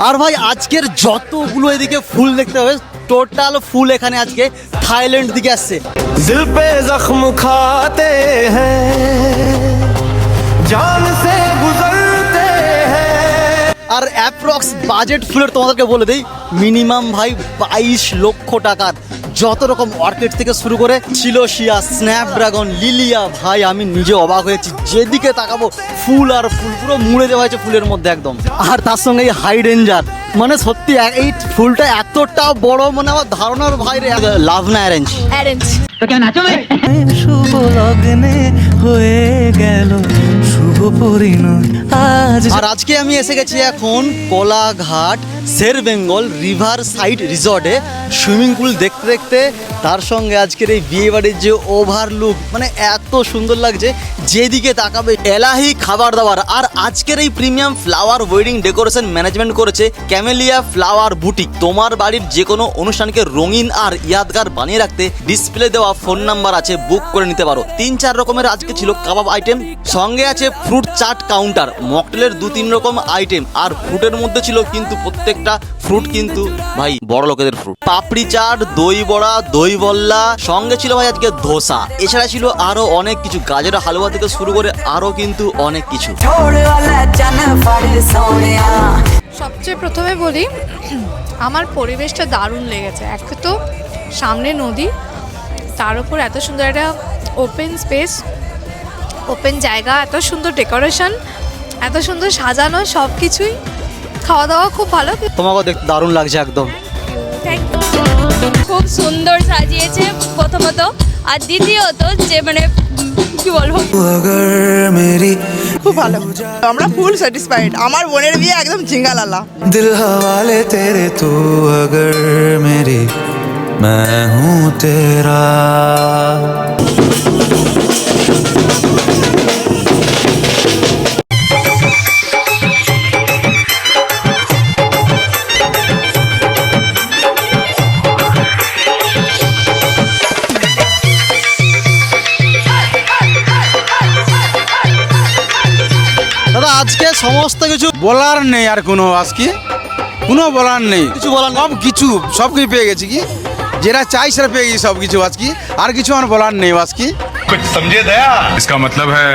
আর ভাই আজকের যতগুলো এদিকে ফুল দেখতে হবে, টোটাল ফুল এখানে আজকে থাইল্যান্ড দিকে আসছে। दिल पे जख्म खाते हैं जान से गुजरते हैं। আর অ্যাপ্রক্স বাজেট ফুলের তোমাদেরকে বলে দেই, মিনিমাম ভাই 22 লক্ষ টাকার যত রকম অর্কিড থেকে শুরু করে চিলোসিয়া, স্ন্যাপড্রাগন, লিলিয়া, ভাই আমি নিজে অবাক হয়েছি, যেদিকে তাকাবো ফুল আর ফুল, পুরো মুড়ে দেওয়া হয়েছে ফুলের মধ্যে একদম। আর তার সঙ্গে এই হাইডেঞ্জার, মানে সত্যি এই ফুলটা এতটা বড়, মানে আমার ধারণার বাইরে। লাভ না অ্যারেঞ্জ? অ্যারেঞ্জ। শুভ লগ্নে হয়ে গেল শুভ পরিণয় আজ। আর আজকে আমি এসে গেছি এখন কোলাঘাট শের বেঙ্গল রিভার সাইড রিসর্টে, সুইমিং পুল দেখতে দেখতে তার সঙ্গে আজকের এই বিয়ে বাড়ির যে ওভারলুক, মানে এত সুন্দর লাগছে যেদিকে তাকাবে এলাহি খাবার দাবার। আর আজকের এই premium flower wedding decoration management করেছে ক্যামেলিয়া ফ্লাওয়ার বুটিক। তোমার বাড়ির যে কোনো অনুষ্ঠানকে রঙিন আর ইয়াদগার বানিয়ে রাখতে ডিসপ্লে দেওয়া ফোন নাম্বার আছে, বুক করে নিতে পারো। 3-4 রকমের আজকে ছিল কাবাব আইটেম, সঙ্গে আছে ফ্রুট চাট কাউন্টার, মকটেলের 2-3 রকম আইটেম। আর ফ্রুটের মধ্যে ছিল কিন্তু প্রত্যেকটা ফ্রুট কিন্তু ভাই বড় লোকেদের ফ্রুট, পাপড়ি চাট, দই বড়া, দই বল্লা, সঙ্গে ছিল ভাই আজকে ধোসা। এছাড়া ছিল আরো অনেক কিছু, গাজরের হালুয়া থেকে শুরু করে আরো কিন্তু অনেক কিছু। সবচেয়ে প্রথমে বলি, আমার পরিবেশটা দারুণ লেগেছে। এক তো সামনে নদী, তার উপর এত সুন্দর একটা ওপেন স্পেস, ওপেন জায়গা, এত সুন্দর ডেকোরেশন, এত সুন্দর সাজানো, সব কিছুই। খাওয়া দাওয়া খুব ভালো। তোমাকেও দেখতে দারুণ লাগছে একদম। খুব সুন্দর সাজিয়েছে প্রথমত, আর দ্বিতীয়ত যে মানে কি বলবো, খুব ভালো, আমরা ফুল স্যাটিসফাইড। আমার বোনের বিয়ে একদম ঝিঙ্গালালা। दिल हवाले तेरे तू अगर मेरी मैं हूँ तेरा। দাদা আজকে সমস্ত কিছু বলার নেই, আর কোনো আজকে কোনো বলার নেই, কিছু বলার নেই। সব কিছু পেয়ে গেছি, কি যেটা চাই সেটা পেয়ে গেছি সব কিছু আজকে, আর কিছু আমার বলার নেই আজকে। कुछ समझे दया? इसका मतलब है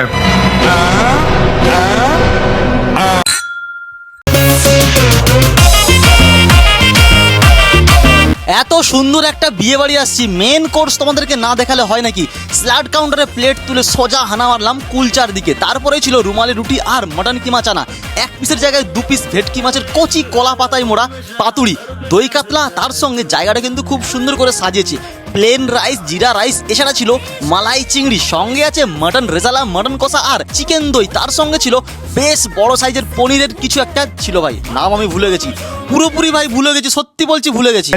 এত সুন্দর একটা বিয়ে বাড়ি আসছি, মেন কোর্স তোমাদেরকে না দেখালে হয় নাকি। স্ল্যাট কাউন্টারে প্লেট তুলে সোজা হানা মারলাম কুলচার দিকে, তারপরেই ছিল রুমালি রুটি আর মটন কিমা চানা, 1 পিসের জায়গায় 2 পিস ভেটকি মাছের কচি কলা পাতায় মোড়া পাতুড়ি, দই কাতলা, তার সঙ্গে জায়গাটা কিন্তু খুব সুন্দর করে সাজিয়েছে। প্লেন রাইস, জিরা রাইস, এছাড়া ছিল মালাই চিংড়ি, সঙ্গে আছে মটন রেজালা, মটন কষা আর চিকেন দই, তার সঙ্গে ছিল বেশ বড় সাইজের পনিরের কিছু একটা ছিল, ভাই নাম আমি ভুলে গেছি, পুরোপুরি ভাই ভুলে গেছি, সত্যি বলছি ভুলে গেছি।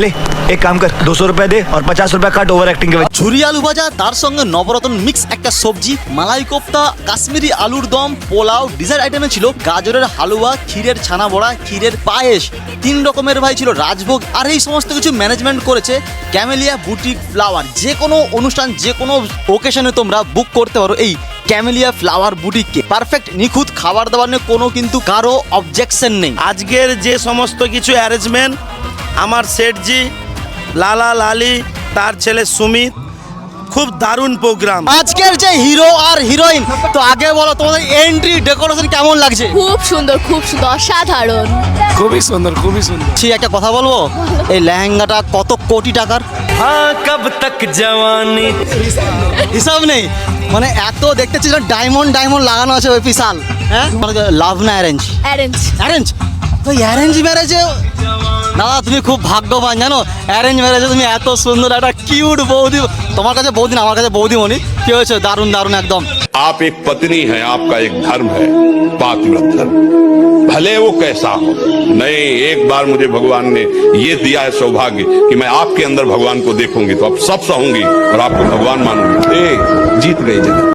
एक काम कर 200 रुपए दे और 50 रुपए काट ओवर एक्टिंग के वजह। ঝুরি আলু ভাজা, তার সঙ্গে নবরত্ন মিক্স একটা সবজি, মালাই কোফতা, কাশ্মীরি আলুর দম, পোলাও, ডিজার্ট আইটেমে ছিল গাজরের হালুয়া, ক্ষীরের ছানা বড়া, ক্ষীরের পায়েস, 3 রকমের ভাই ছিল রাজভোগ। আর এই সমস্ত কিছু ম্যানেজমেন্ট করেছে ক্যামেলিয়া বুটিক ফ্লাওয়ার। যে কোনো অনুষ্ঠান, যে কোনো ওকেশনে তোমরা বুক করতে পারো এই ক্যামেলিয়া ফ্লাওয়ার বুটিককে। পারফেক্ট নিখুঁত খাবার দাবার নিয়ে কোনো কিন্তু কারো অবজেকশন নেই। আজকের যে সমস্ত কিছু অ্যারেঞ্জমেন্ট, আমার সেটজি, লালা লালি, তার ছেলে সুমিত, খুব দারুণ প্রোগ্রাম। আজকের যে হিরো আর হিরোইন, তো আগে বলো তোমাদের এন্ট্রি ডেকোরেশন কেমন লাগছে? খুব সুন্দর, খুব সুন্দর, অসাধারণ। খুবই সুন্দর, খুবই সুন্দর। ঠিক একটা কথা বলবো, এই লেহেঙ্গাটা কত কোটি টাকার? हाँ कब तक जवानी। হিসাব নেই, মানে এত দেখতে ছিল ডায়মন্ড লাগানো আছে ওই বিশাল। হ্যাঁ, লাভ না অ্যারেঞ্জ? অ্যারেঞ্জ। অ্যারেঞ্জ? ওই অ্যারেঞ্জ ম্যারেজে দাদা তুমি খুব ভাগ্যবান জানো, অ্যারেঞ্জ ম্যারেজে তুমি এত সুন্দর একটা কিউট বৌদি, তোমার কাছে বৌদি না, আমার কাছে বৌদিমণি, কি হয়েছে দারুণ দারুণ একদম। आप एक पत्नी हैं, आपका एक धर्म है, पातिव्रत धर्म, भले वो कैसा हो। नहीं, एक बार मुझे भगवान ने ये दिया है सौभाग्य कि मैं आपके अंदर भगवान को देखूंगी तो अब सब सहूंगी और आपको भगवान मानूंगी। जीत गई जगह।